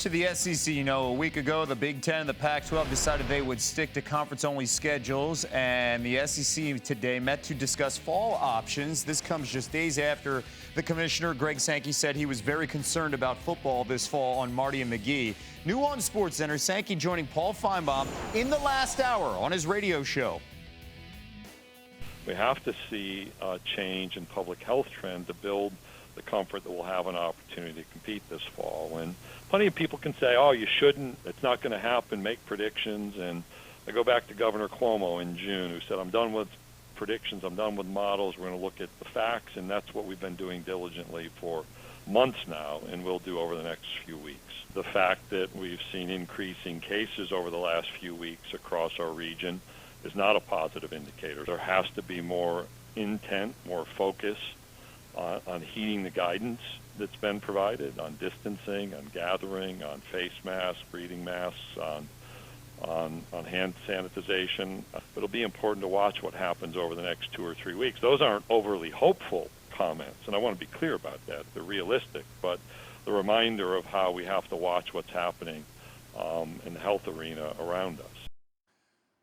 To the SEC, a week ago, the Big Ten and the Pac-12 decided they would stick to conference-only schedules, and the SEC today met to discuss fall options. This comes just days after the commissioner, Greg Sankey, said he was very concerned about football this fall on Marty and McGee. New on SportsCenter, Sankey joining Paul Finebaum in the last hour on his radio show. We have to see a change in public health trend to build the comfort that we'll have an opportunity to compete this fall. And plenty of people can say, oh, you shouldn't, it's not going to happen, make predictions. And I go back to Governor Cuomo in June, who said, I'm done with predictions, I'm done with models, we're going to look at the facts, and that's what we've been doing diligently for months now, and we'll do over the next few weeks. The fact that we've seen increasing cases over the last few weeks across our region is not a positive indicator. There has to be more intent, more focus on heeding the guidance that's been provided, on distancing, on gathering, on face masks, breathing masks, on hand sanitization. It'll be important to watch what happens over the next 2 or 3 weeks. Those aren't overly hopeful comments, and I want to be clear about that. They're realistic, but the reminder of how we have to watch what's happening in the health arena around us.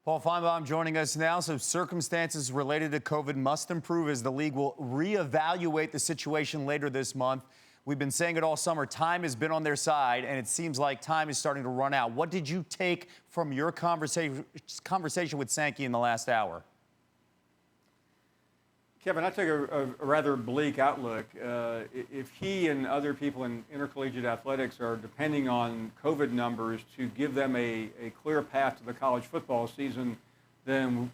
Paul Finebaum joining us now. So circumstances related to COVID must improve as the league will reevaluate the situation later this month. We've been saying it all summer. Time has been on their side, and it seems like time is starting to run out. What did you take from your conversation with Sankey in the last hour? Kevin, I took a rather bleak outlook. If he and other people in intercollegiate athletics are depending on COVID numbers to give them a clear path to the college football season, then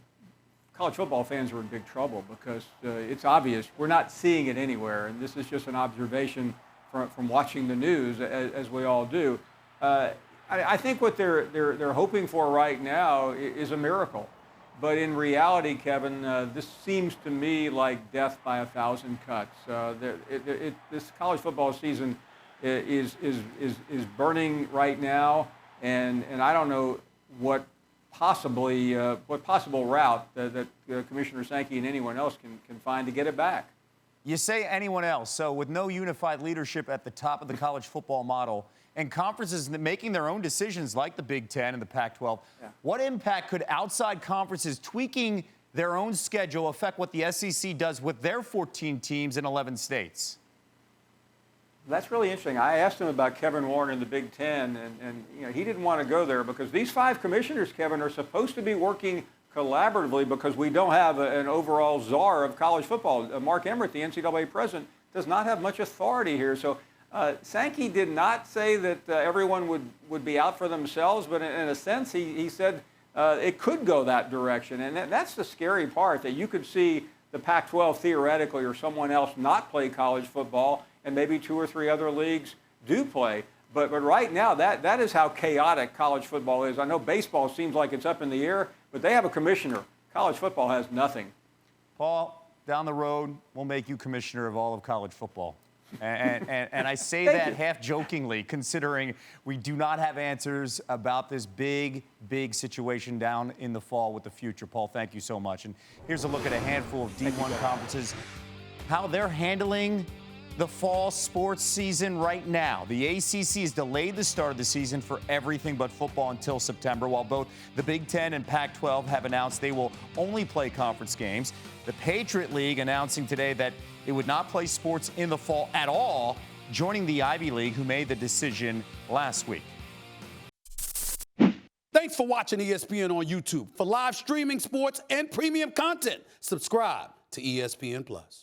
college football fans are in big trouble because it's obvious. We're not seeing it anywhere, and this is just an observation from watching the news, as we all do. I think what they're hoping for right now is a miracle. But in reality, Kevin, this seems to me like death by 1,000 cuts. This college football season is burning right now, and I don't know what possible route that Commissioner Sankey and anyone else can find to get it back. You say anyone else. So with no unified leadership at the top of the college football model, and conferences making their own decisions like the Big Ten and the Pac-12, what impact could outside conferences tweaking their own schedule affect what the SEC does with their 14 teams in 11 states? That's really interesting. I asked him about Kevin Warren and the Big Ten, and he didn't want to go there because these 5 commissioners, Kevin, are supposed to be working collaboratively because we don't have an overall czar of college football. Mark Emmert, the NCAA president, does not have much authority here. So Sankey did not say that everyone would be out for themselves, but in a sense, he said it could go that direction. And that's the scary part, that you could see the Pac-12 theoretically or someone else not play college football, and maybe 2 or 3 other leagues do play. But right now, that is how chaotic college football is. I know baseball seems like it's up in the air, but they have a commissioner. College football has nothing. Paul, down the road, we'll make you commissioner of all of college football. And I say that half jokingly, considering we do not have answers about this big situation down in the fall with the future. Paul, thank you so much. And here's a look at a handful of D1 conferences, how they're handling the fall sports season right now. The ACC has delayed the start of the season for everything but football until September, while both the Big Ten and Pac-12 have announced they will only play conference games. The Patriot League announcing today that it would not play sports in the fall at all, joining the Ivy League, who made the decision last week. Thanks for watching ESPN on YouTube. For live streaming sports and premium content, subscribe to ESPN+.